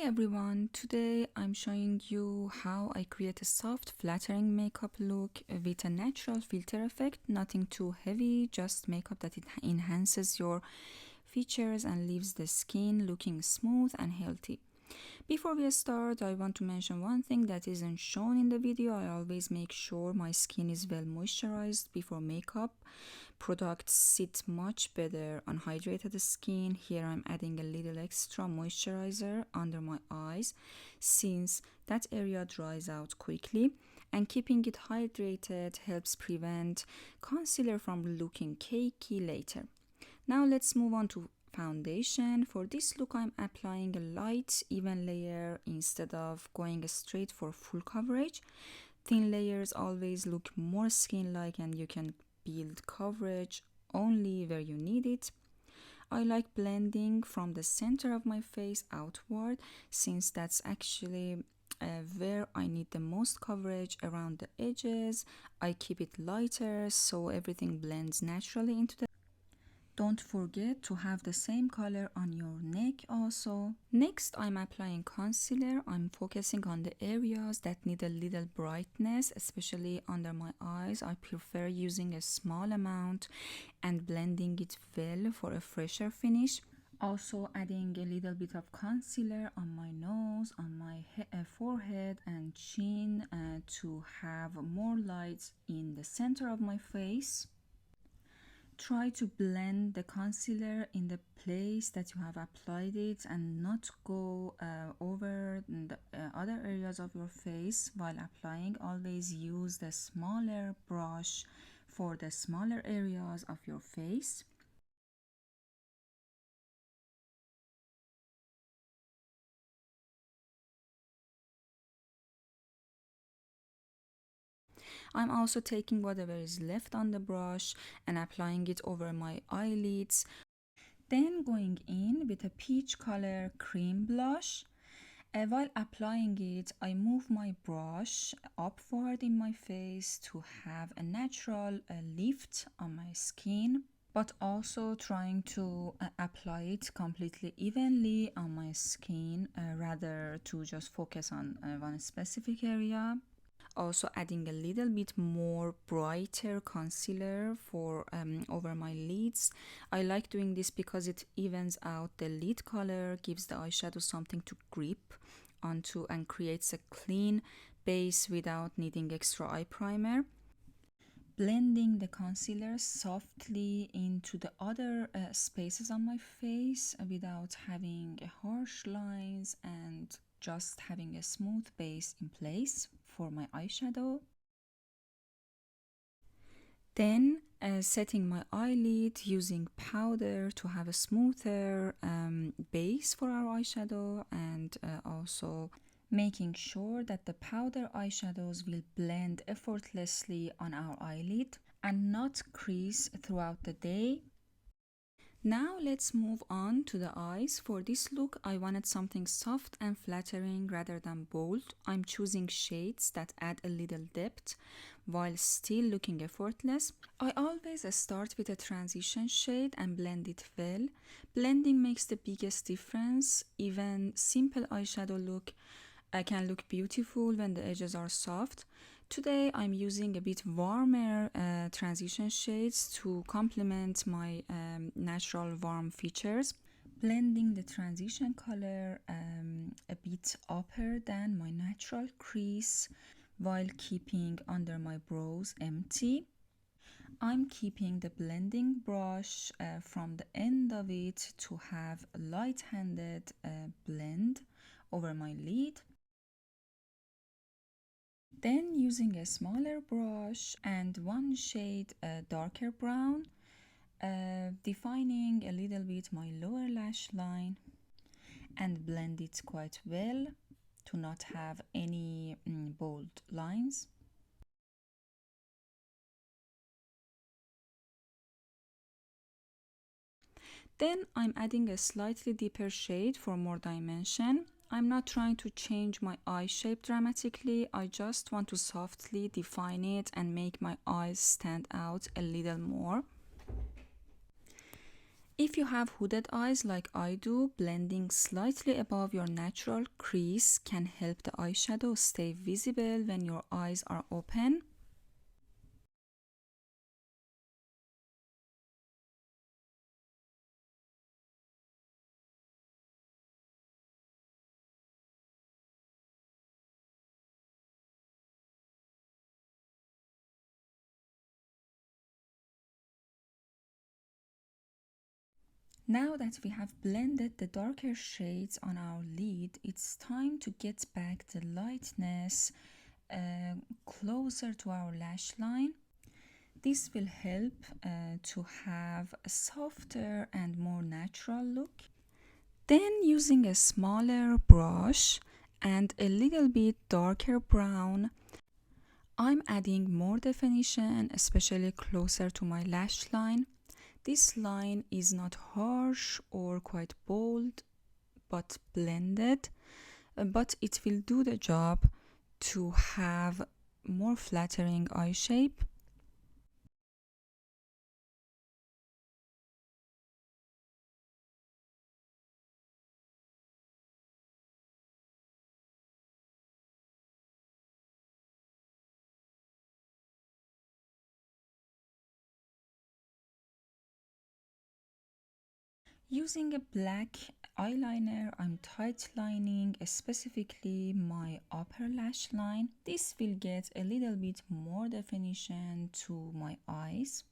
Everyone, today I'm showing you how I create a soft flattering makeup look with a natural filter effect, nothing too heavy, just makeup that it enhances your features and leaves the skin looking smooth and healthy. Before we start, I want to mention one thing that isn't shown in the video. I always make sure my skin is well moisturized before makeup. Products sit much better on hydrated skin. Here I'm adding a little extra moisturizer under my eyes since that area dries out quickly, and keeping it hydrated helps prevent concealer from looking cakey later. Now let's move on to foundation. For this look I'm applying a light even layer instead of going straight for full coverage. Thin layers always look more skin-like and you can build coverage only where you need it. I like blending from the center of my face outward since that's actually where I need the most coverage. Around the edges I keep it lighter so everything blends naturally into the. Don't forget to have the same color on your neck also. Next, I'm applying concealer. I'm focusing on the areas that need a little brightness, especially under my eyes. I prefer using a small amount and blending it well for a fresher finish. Also adding a little bit of concealer on my nose, on my forehead and chin to have more light in the center of my face. Try to blend the concealer in the place that you have applied it and not go over the other areas of your face while applying. Always use the smaller brush for the smaller areas of your face. I'm also taking whatever is left on the brush and applying it over my eyelids. Then going in with a peach color cream blush. While applying it, I move my brush upward in my face to have a natural lift on my skin, but also trying to apply it completely evenly on my skin rather to just focus on one specific area. Also adding a little bit more brighter concealer for over my lids. I like doing this because it evens out the lid color, gives the eyeshadow something to grip onto and creates a clean base without needing extra eye primer. Blending the concealer softly into the other spaces on my face without having harsh lines and just having a smooth base in place for my eyeshadow. Then setting my eyelid using powder to have a smoother base for our eyeshadow, and also making sure that the powder eyeshadows will blend effortlessly on our eyelid and not crease throughout the day. Now let's move on to the eyes. For this look, I wanted something soft and flattering rather than bold. I'm choosing shades that add a little depth while still looking effortless. I always start with a transition shade and blend it well. Blending makes the biggest difference. Even simple eyeshadow look can look beautiful when the edges are soft. Today I'm using a bit warmer transition shades to complement my natural warm features. Blending the transition color a bit upper than my natural crease while keeping under my brows empty. I'm keeping the blending brush from the end of it to have a light-handed blend over my lid. Then using a smaller brush and one shade darker brown, defining a little bit my lower lash line and blend it quite well to not have any bold lines. Then I'm adding a slightly deeper shade for more dimension. I'm not trying to change my eye shape dramatically, I just want to softly define it and make my eyes stand out a little more. If you have hooded eyes like I do, blending slightly above your natural crease can help the eyeshadow stay visible when your eyes are open. Now that we have blended the darker shades on our lid, it's time to get back the lightness closer to our lash line. This will help to have a softer and more natural look. Then using a smaller brush and a little bit darker brown, I'm adding more definition, especially closer to my lash line. This line is not harsh or quite bold, but blended, but it will do the job to have more flattering eye shape. Using a black eyeliner, I'm tightlining specifically my upper lash line. This will get a little bit more definition to my eyes.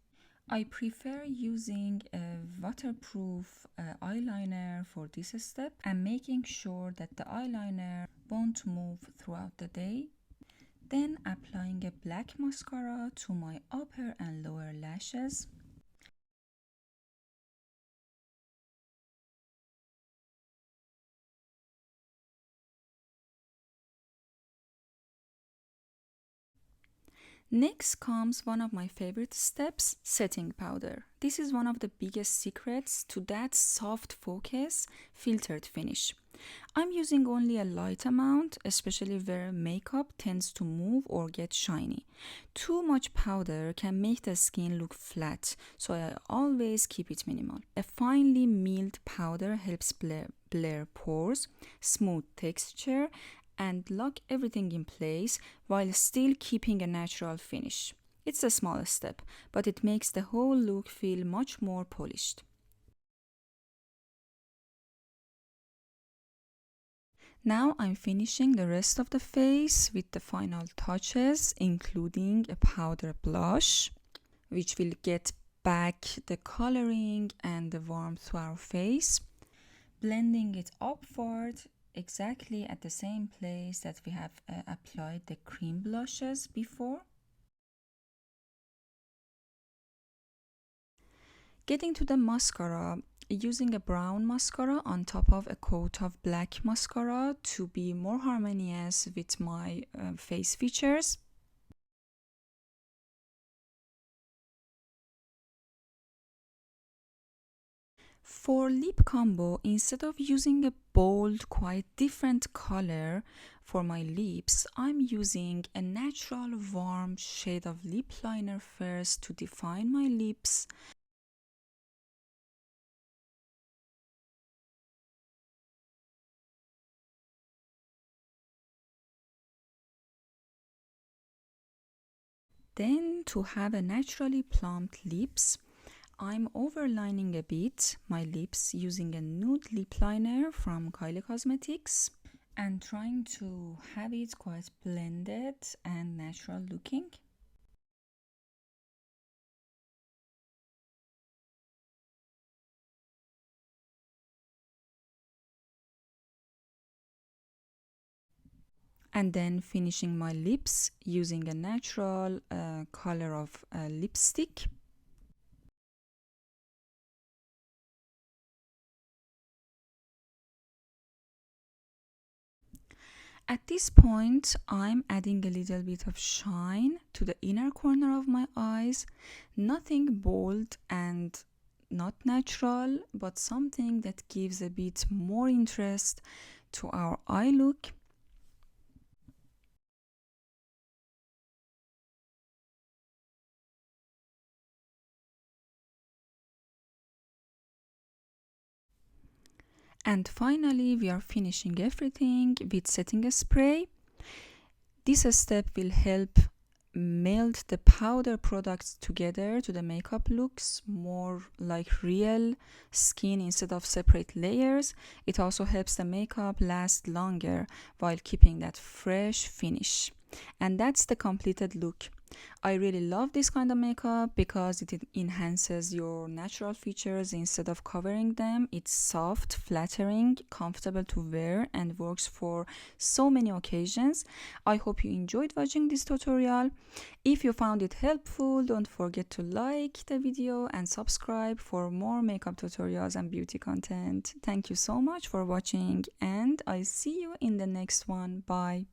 I prefer using a waterproof eyeliner for this step and making sure that the eyeliner won't move throughout the day. Then applying a black mascara to my upper and lower lashes. Next comes one of my favorite steps, setting powder. This is one of the biggest secrets to that soft focus, filtered finish. I'm using only a light amount, especially where makeup tends to move or get shiny. Too much powder can make the skin look flat, so I always keep it minimal. A finely milled powder helps blur pores, smooth texture, and lock everything in place while still keeping a natural finish. It's a small step, but it makes the whole look feel much more polished. Now I'm finishing the rest of the face with the final touches, including a powder blush, which will get back the coloring and the warmth to our face. Blending it upward exactly at the same place that we have applied the cream blushes before. Getting to the mascara, using a brown mascara on top of a coat of black mascara to be more harmonious with my face features. For lip combo, instead of using a bold, quite different color for my lips, I'm using a natural warm shade of lip liner first to define my lips. Then, to have a naturally plumped lips, I'm overlining a bit my lips using a nude lip liner from Kylie Cosmetics and trying to have it quite blended and natural looking. And then finishing my lips using a natural color of lipstick. At this point, I'm adding a little bit of shine to the inner corner of my eyes. Nothing bold and not natural, but something that gives a bit more interest to our eye look. And finally, we are finishing everything with setting a spray. This step will help meld the powder products together to the makeup looks more like real skin instead of separate layers. It also helps the makeup last longer while keeping that fresh finish. And that's the completed look. I really love this kind of makeup because it enhances your natural features instead of covering them. It's soft, flattering, comfortable to wear, and works for so many occasions. I hope you enjoyed watching this tutorial. If you found it helpful, don't forget to like the video and subscribe for more makeup tutorials and beauty content. Thank you so much for watching, and I see you in the next one. Bye.